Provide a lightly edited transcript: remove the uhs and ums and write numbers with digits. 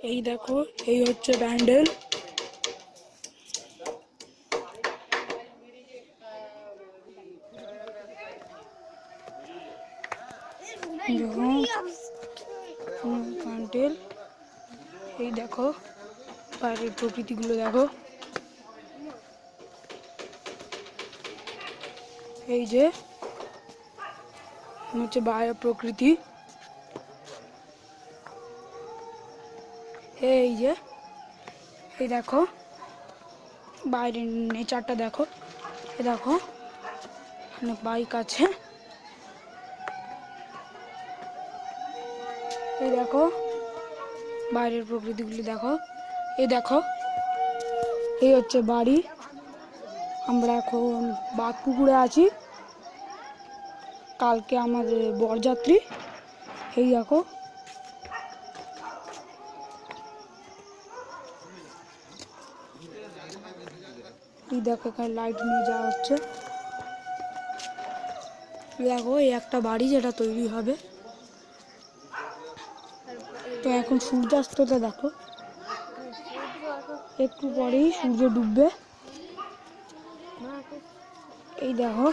এই দেখো, এই হচ্ছে ব্যান্ডেল। ব্যান্ডেল, এই দেখো বাইরের প্রকৃতিগুলো দেখো। এই যে হচ্ছে বাইরের প্রকৃতি, এই যে এই দেখো বাইরের নেচারটা দেখো। এই দেখো এখানে বাইক আছে, এই দেখো বাইরের প্রকৃতিগুলি দেখো। এই দেখো এই হচ্ছে বাড়ি। আমরা এখন বাঘপুকুরে আছি, কালকে আমাদের বরযাত্রী। এই দেখো এই দেখো এখানে লাইট নিয়ে যাওয়া হচ্ছে। দেখো এই একটা বাড়ি যেটা তৈরি হবে। তো এখন সূর্যাস্তটা দেখো, একটু পরেই সূর্য ডুববে। এই দেখো